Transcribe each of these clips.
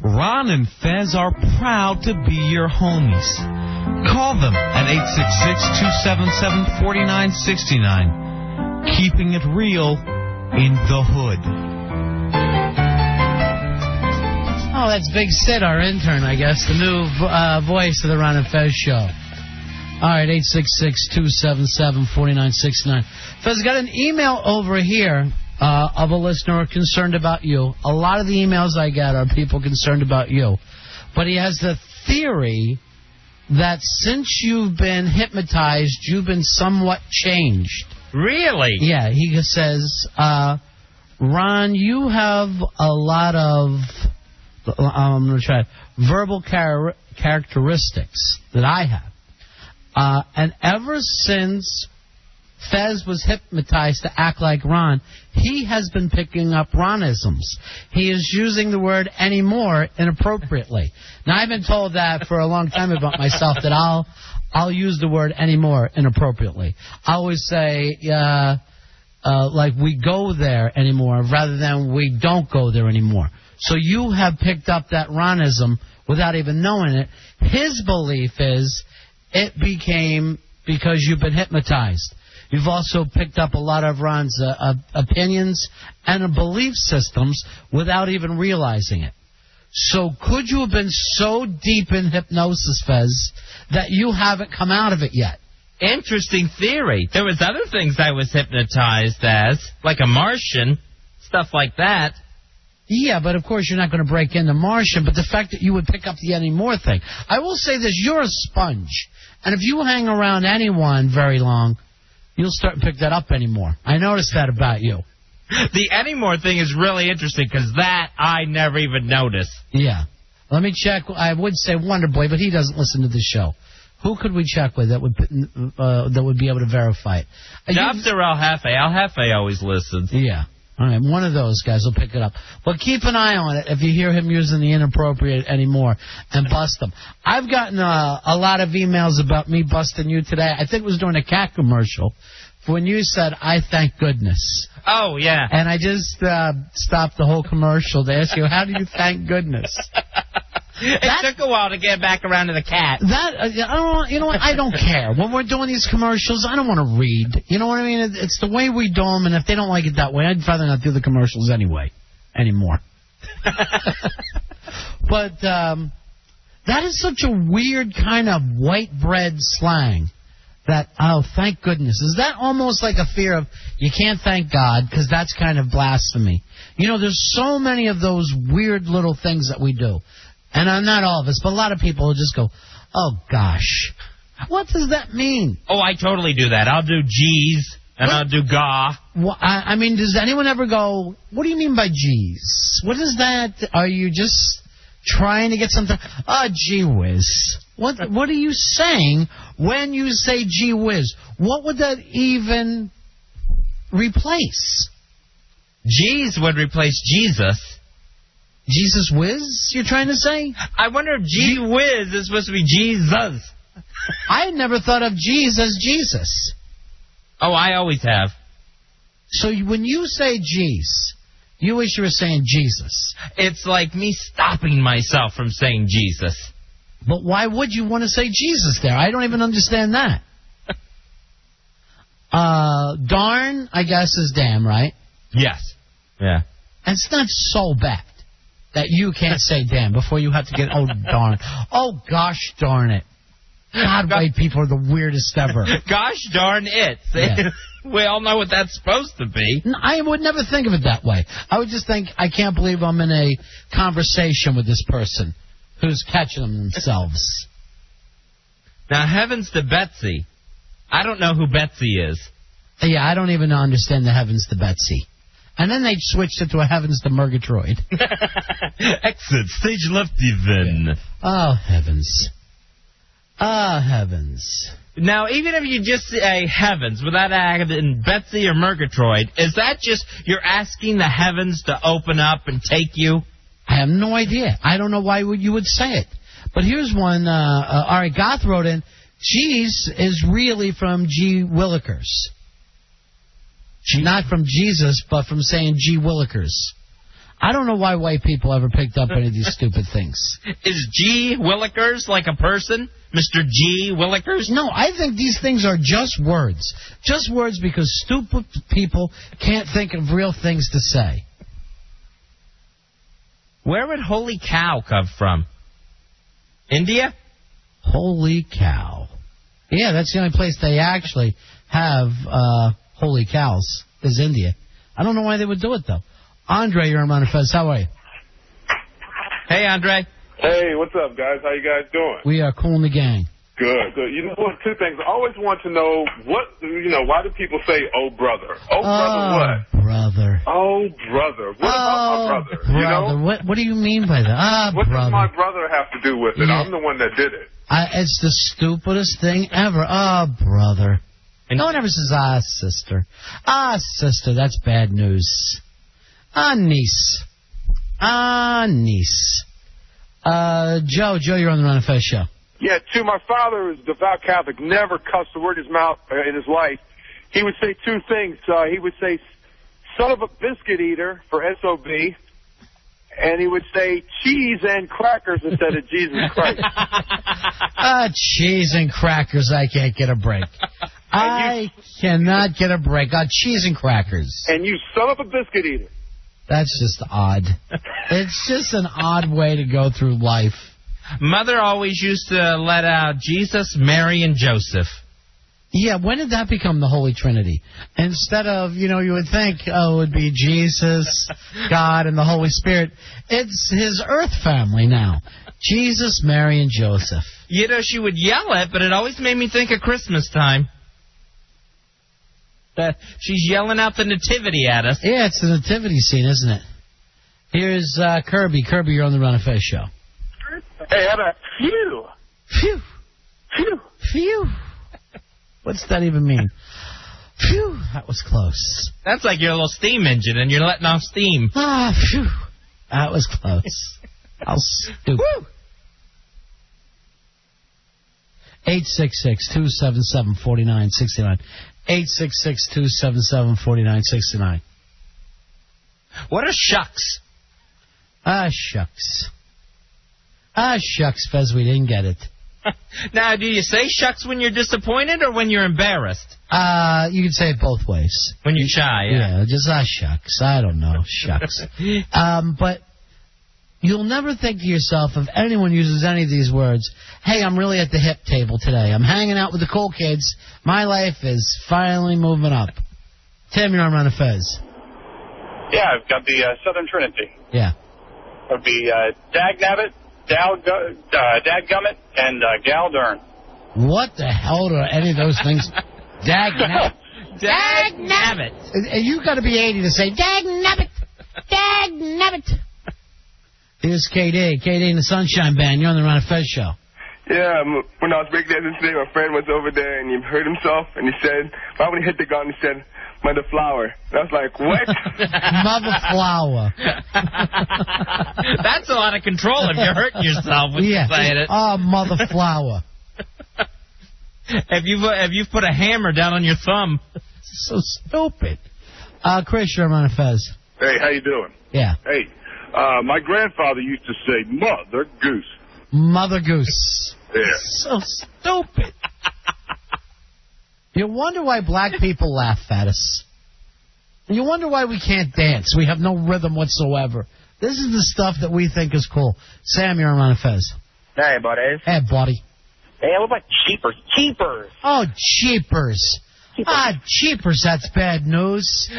Ron and Fez are proud to be your homies. Call them at 866-277-4969. Keeping it real in the hood. Oh, that's Big Sid, our intern, I guess, the new voice of the Ron and Fez show. All right, 866-277-4969. Fez, got an email over here of a listener concerned about you. A lot of the emails I get are people concerned about you. But he has the theory that since you've been hypnotized, you've been somewhat changed. Really? Yeah, he says, Ron, you have a lot of, I'm going to try, verbal characteristics that I have. And ever since Fez was hypnotized to act like Ron, he has been picking up Ronisms. He is using the word anymore inappropriately. Now, I've been told that for a long time about myself, that I'll use the word anymore inappropriately. I always say, like, we go there anymore rather than we don't go there anymore. So you have picked up that Ronism without even knowing it. His belief is it became because you've been hypnotized. You've also picked up a lot of Ron's opinions and belief systems without even realizing it. So could you have been so deep in hypnosis, Fez, that you haven't come out of it yet? Interesting theory. There was other things I was hypnotized as, like a Martian, stuff like that. Yeah, but of course you're not going to break into Martian, but the fact that you would pick up the anymore thing. I will say this, you're a sponge. And if you hang around anyone very long, you'll start to pick that up anymore. I noticed that about you. The anymore thing is really interesting because that I never even noticed. Yeah. Let me check. I would say Wonderboy, but he doesn't listen to the show. Who could we check with that would be able to verify it? Dr. El Jefe. El Jefe always listens. Yeah. All right, one of those guys will pick it up. But keep an eye on it if you hear him using the inappropriate anymore and bust them. I've gotten a lot of emails about me busting you today. I think it was during a cat commercial when you said, I thank goodness. Oh, yeah. And I just stopped the whole commercial to ask you, how do you thank goodness? It took a while to get back around to the cat. You know what? I don't care. When we're doing these commercials, I don't want to read. You know what I mean? It's the way we do them, and if they don't like it that way, I'd rather not do the commercials anymore. But that is such a weird kind of white bread slang. That, oh, thank goodness. Is that almost like a fear of you can't thank God because that's kind of blasphemy? You know, there's so many of those weird little things that we do. And not all of us, but a lot of people will just go, oh, gosh. What does that mean? Oh, I totally do that. I'll do geez, and I'll do gah. Well, I mean, does anyone ever go, what do you mean by geez? What is that? Are you just trying to get something? Gee whiz. What are you saying when you say gee whiz? What would that even replace? Geez would replace Jesus. Jesus whiz, you're trying to say? I wonder if gee whiz is supposed to be Jesus. I had never thought of geez as Jesus. Oh, I always have. So when you say geez, you wish you were saying Jesus. It's like me stopping myself from saying Jesus. But why would you want to say Jesus there? I don't even understand that. Darn, I guess, is damn, right? Yes. Yeah. And it's not so bad that you can't say damn before you have to get, oh, darn. Oh, gosh darn it. God, white people are the weirdest ever. Gosh darn it. Yeah. We all know what that's supposed to be. I would never think of it that way. I would just think, I can't believe I'm in a conversation with this person who's catching themselves. Now, heavens to Betsy. I don't know who Betsy is. Yeah, I don't even understand the heavens to Betsy. And then they switched it to a heavens to Murgatroyd. Exit, stage left even. Yeah. Oh, heavens. Ah, heavens. Now, even if you just say heavens without adding Betsy or Murgatroyd, is that just you're asking the heavens to open up and take you? I have no idea. I don't know why you would say it. But here's one. All right, Goth wrote in, Geez is really from G. Willikers. Not from Jesus, but from saying G. Willikers. I don't know why white people ever picked up any of these stupid things. Is G. Willikers like a person? Mr. G. Willikers? No, I think these things are just words. Just words because stupid people can't think of real things to say. Where would holy cow come from? India? Holy cow. Yeah, that's the only place they actually have holy cows is India. I don't know why they would do it, though. Andre, you're on Ron and Fez. How are you? Hey, Andre. Hey, what's up, guys? How you guys doing? We are cool in the gang. Good, good. You know what? Two things. I always want to know why do people say, "Oh, brother"? Oh, brother, what? Brother. Oh, brother. What about my brother? Brother. You know? What do you mean by that? What brother. does my brother have to do with it? Yeah. I'm the one that did it. It's the stupidest thing ever. Brother. No one ever says, sister. Sister, that's bad news. Niece. Niece. Joe, you're on the Ron and Fez show. Yeah, my father is a devout Catholic, never cussed a word in his mouth in his life. He would say two things. He would say, son of a biscuit eater, for SOB, and he would say cheese and crackers instead of Jesus Christ. Cheese and crackers, I can't get a break. I cannot get a break on cheese and crackers. And you son of a biscuit eater. That's just odd. It's just an odd way to go through life. Mother always used to let out Jesus, Mary, and Joseph. Yeah, when did that become the Holy Trinity? Instead of, you would think, it would be Jesus, God, and the Holy Spirit. It's his earth family now. Jesus, Mary, and Joseph. She would yell it, but it always made me think of Christmas time. She's yelling out the nativity at us. Yeah, it's the nativity scene, isn't it? Here's Kirby. Kirby, you're on the Ron and Fez show. Hey, how about phew? Phew. Phew. Phew. What's that even mean? Phew. That was close. That's like your little steam engine, and you're letting off steam. Phew. That was close. How stupid. 866-277-4969. 866-277-4969. What are shucks? Shucks. Shucks, Fez, we didn't get it. Now, do you say shucks when you're disappointed or when you're embarrassed? You can say it both ways. When you're shy, yeah. Yeah, just shucks. I don't know, shucks. But you'll never think to yourself, if anyone uses any of these words, hey, I'm really at the hip table today. I'm hanging out with the cool kids. My life is finally moving up. Tim, you're on Ron and Fez. Yeah, I've got the Southern Trinity. Yeah. It would be Dagnabbit, Dadgummit, and Gal Dern. What the hell are any of those things? Dagnabbit. Dagnabbit. And you got to be 80 to say Dagnabbit. Dagnabbit. Here's KD. KD and the Sunshine Band. You're on the Ron and Fez show. Yeah, when I was breakdancing today, my friend was over there and he hurt himself and he said, right when he hit the gun, he said, Mother Flower. And I was like, what? Mother Flower. That's a lot of control if you're hurting yourself when you're saying it. Oh, Mother Flower. If you've put a hammer down on your thumb. So stupid. Chris, you're on Ron and Fez. Hey, how you doing? Yeah. Hey, my grandfather used to say, Mother Goose. Mother Goose. Yeah. So stupid. You wonder why black people laugh at us. You wonder why we can't dance. We have no rhythm whatsoever. This is the stuff that we think is cool. Sam, you're on Ron and Fez. Hey, buddies. Hey, buddy. Hey, what about Cheapers? Cheapers. Oh, Cheapers. Cheapers, that's bad news.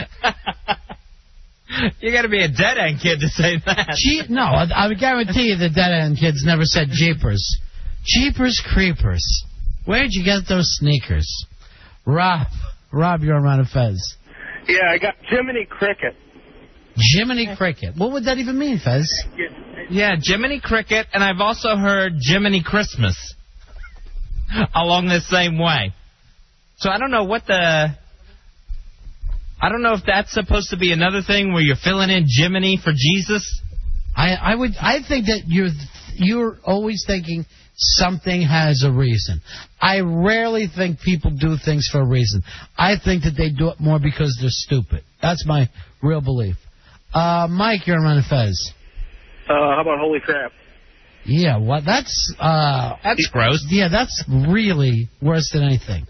You got to be a dead-end kid to say that. No, I would guarantee you the dead-end kids never said Jeepers. Jeepers Creepers. Where'd you get those sneakers? Rob, you're on Ron and Fez. Yeah, I got Jiminy Cricket. Jiminy Cricket. What would that even mean, Fez? Yeah, Jiminy Cricket, and I've also heard Jiminy Christmas along the same way. So I don't know I don't know if that's supposed to be another thing where you're filling in Jiminy for Jesus. I think that you're always thinking something has a reason. I rarely think people do things for a reason. I think that they do it more because they're stupid. That's my real belief. Mike, you're on Ron and Fez. How about holy crap? Yeah, what? That's gross. Yeah, that's really worse than anything.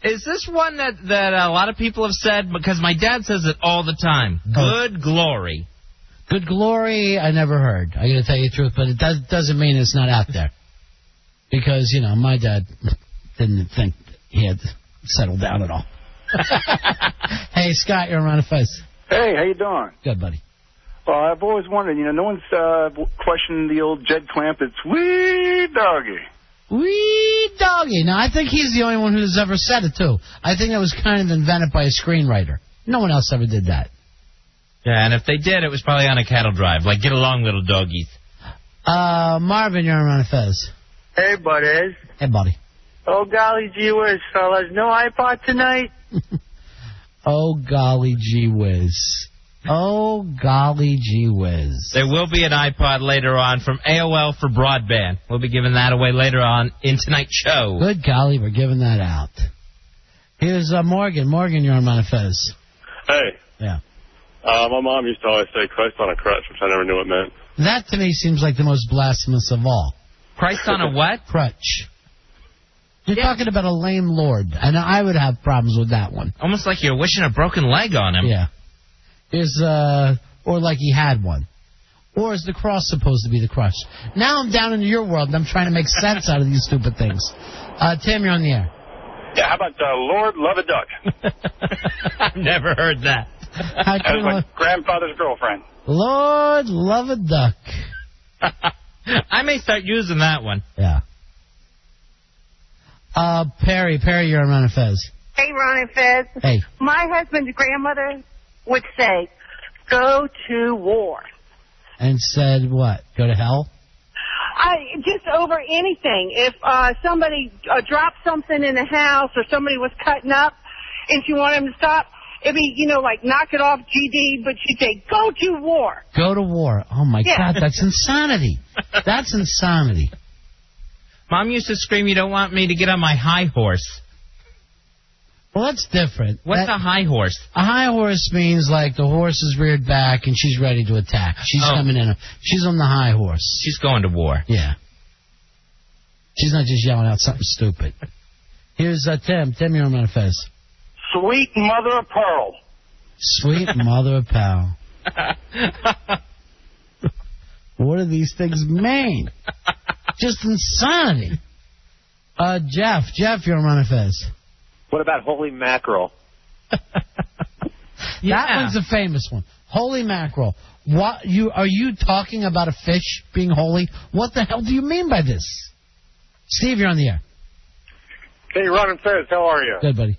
Is this one that a lot of people have said? Because my dad says it all the time. Good glory. Good glory, I never heard. I got to tell you the truth, but it doesn't mean it's not out there. Because, you know, my dad didn't think he had settled down at all. Hey, Scott, you're on Ron and Fez. Hey, how you doing? Good, buddy. Well, I've always wondered, you know, no one's questioned the old Jed Clampett's wee doggy. Wee doggy. Now, I think he's the only one who's ever said it, too. I think it was kind of invented by a screenwriter. No one else ever did that. Yeah, and if they did, it was probably on a cattle drive. Like, get along, little doggies. Marvin, you're on Ron and Fez. Hey, buddies. Hey, buddy. Oh, golly gee whiz, fellas. No iPod tonight? Oh, golly gee whiz. Oh, golly gee whiz. There will be an iPod later on from AOL for broadband. We'll be giving that away later on in tonight's show. Good golly, we're giving that out. Here's Morgan. Morgan, you're on Ron and Fez. Hey. Yeah. My mom used to always say Christ on a crutch, which I never knew what meant. That, to me, seems like the most blasphemous of all. Christ on a what? Crutch. You're talking about a lame lord, and I would have problems with that one. Almost like you're wishing a broken leg on him. Yeah. Or like he had one. Or is the cross supposed to be the crutch? Now I'm down into your world, and I'm trying to make sense out of these stupid things. Tim, you're on the air. Yeah, how about Lord Love a Duck? I've never heard that. That was my grandfather's girlfriend. Lord Love a Duck. I may start using that one. Yeah. Perry, you're on Ron and Fez. Hey, Ron and Fez. Hey. My husband's grandmother would say, go to war. And said what? Go to hell? Just over anything. If somebody dropped something in the house or somebody was cutting up and she wanted him to stop, it'd be, you know, like knock it off GD, but she'd say, go to war. Go to war. Oh, my God, that's insanity. That's insanity. Mom used to scream, you don't want me to get on my high horse. Well, that's different. What's a high horse? A high horse means like the horse is reared back and she's ready to attack. She's coming in. She's on the high horse. She's going to war. Yeah. She's not just yelling out something stupid. Here's Tim. Tim, you're on Ron and Fez. Sweet mother of pearl. Sweet mother of pearl. What do these things mean? Just insanity. Jeff, you're on Ron and Fez. What about holy mackerel? That one's a famous one. Holy mackerel. What are you talking about a fish being holy? What the hell do you mean by this? Steve, you're on the air. Hey, Ron and Fez, how are you? Good, buddy.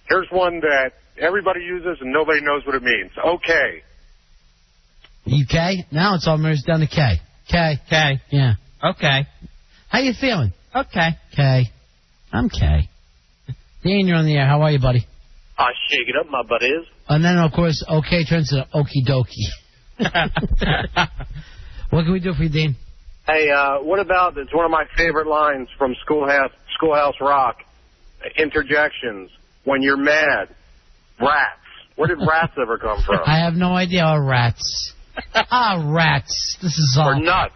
Here's one that everybody uses and nobody knows what it means. Okay. UK? Now it's all merged down to K. K. Yeah. Okay. How you feeling? Okay. K. I'm K. Dean, you're on the air. How are you, buddy? Shake it up, my buddies. And then, of course, okay turns to okie dokie. What can we do for you, Dean? Hey, what about, it's one of my favorite lines from Schoolhouse Rock, interjections. When you're mad, rats. Where did rats ever come from? I have no idea. Oh, rats. Rats. This is all. Or nuts.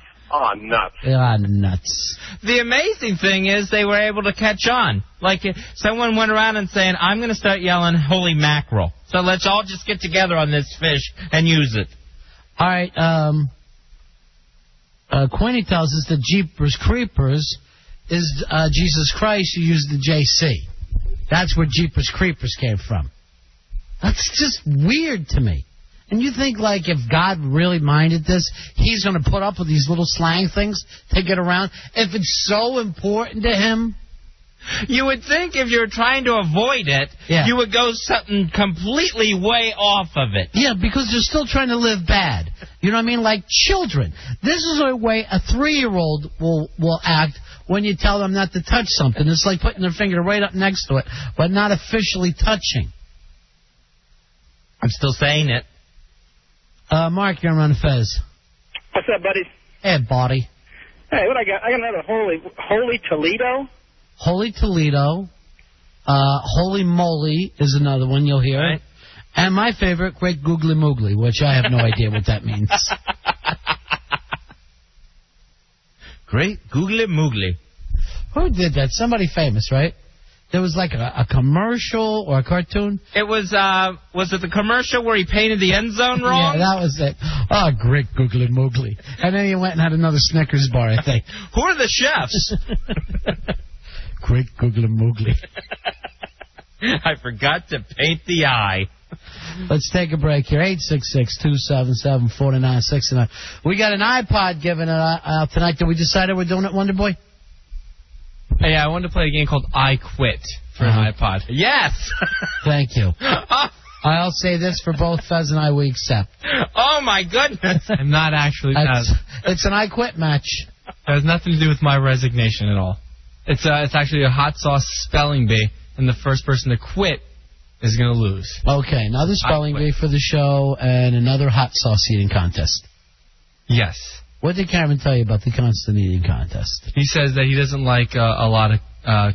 Nuts. Nuts. The amazing thing is they were able to catch on. Like, someone went around and saying, I'm going to start yelling holy mackerel. So let's all just get together on this fish and use it. All right. Queenie tells us that Jeepers Creepers is Jesus Christ who used the JC. That's where Jeepers Creepers came from. That's just weird to me. And you think, like, if God really minded this, he's going to put up with these little slang things to get around? If it's so important to him? You would think if you're trying to avoid it, you would go something completely way off of it. Yeah, because they're still trying to live bad. You know what I mean? Like children. This is a way a 3-year-old will act when you tell them not to touch something. It's like putting their finger right up next to it, but not officially touching. I'm still saying it. Mark, you're on Ron and Fez. What's up, buddy? Hey, buddy. Hey, what I got? I got another Holy Toledo. Holy Toledo. Holy moly is another one you'll hear. Right. And my favorite, Great Googly Moogly, which I have no idea what that means. Great Googly Moogly. Who did that? Somebody famous, right? There was like a commercial or a cartoon. It was it the commercial where he painted the end zone wrong? Yeah, that was it. Oh, Great Googly Moogly. And then he went and had another Snickers bar, I think. Who are the chefs? Great Googly Moogly. I forgot to paint the eye. Let's take a break here. 866-277-4969. We got an iPod given out tonight. Did we decide we're doing it, Wonder Boy? Yeah, I wanted to play a game called I Quit for an iPod. Yes! Thank you. I'll say this for both Fez and I, we accept. Oh, my goodness. I'm not actually... It's an I Quit match. It has nothing to do with my resignation at all. It's actually a hot sauce spelling bee, and the first person to quit is going to lose. Okay, another spelling bee for the show and another hot sauce eating contest. Yes. What did Cameron tell you about the constant eating contest? He says that he doesn't like a lot of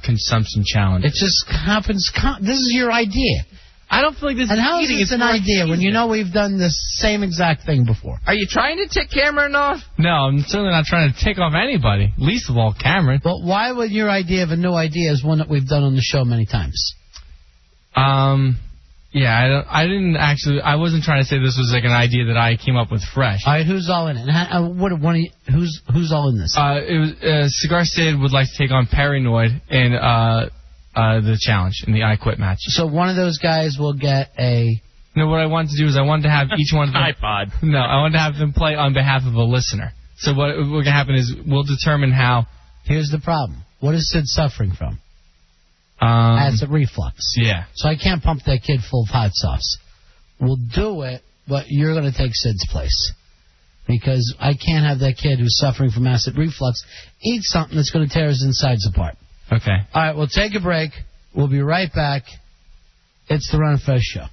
consumption challenges. It just happens. This is your idea. I don't feel like this and is how eating. Is this an idea when you know we've done this same exact thing before? Are you trying to tick Cameron off? No, I'm certainly not trying to tick off anybody, least of all Cameron. But why would your idea of a new idea is one that we've done on the show many times? Yeah, I wasn't trying to say this was like an idea that I came up with fresh. All right, who's all in it? Who's all in this? Cigar Sid would like to take on Paranoid in the challenge in the I Quit match. So one of those guys will get a... No, what I wanted to do is I wanted to have each one of them... iPod. No, I wanted to have them play on behalf of a listener. So what's going to happen is we'll determine how... Here's the problem. What is Sid suffering from? Acid reflux. Yeah. So I can't pump that kid full of hot sauce. We'll do it, but you're going to take Sid's place. Because I can't have that kid who's suffering from acid reflux eat something that's going to tear his insides apart. Okay. All right, we'll take a break. We'll be right back. It's the Ron and Fez Show.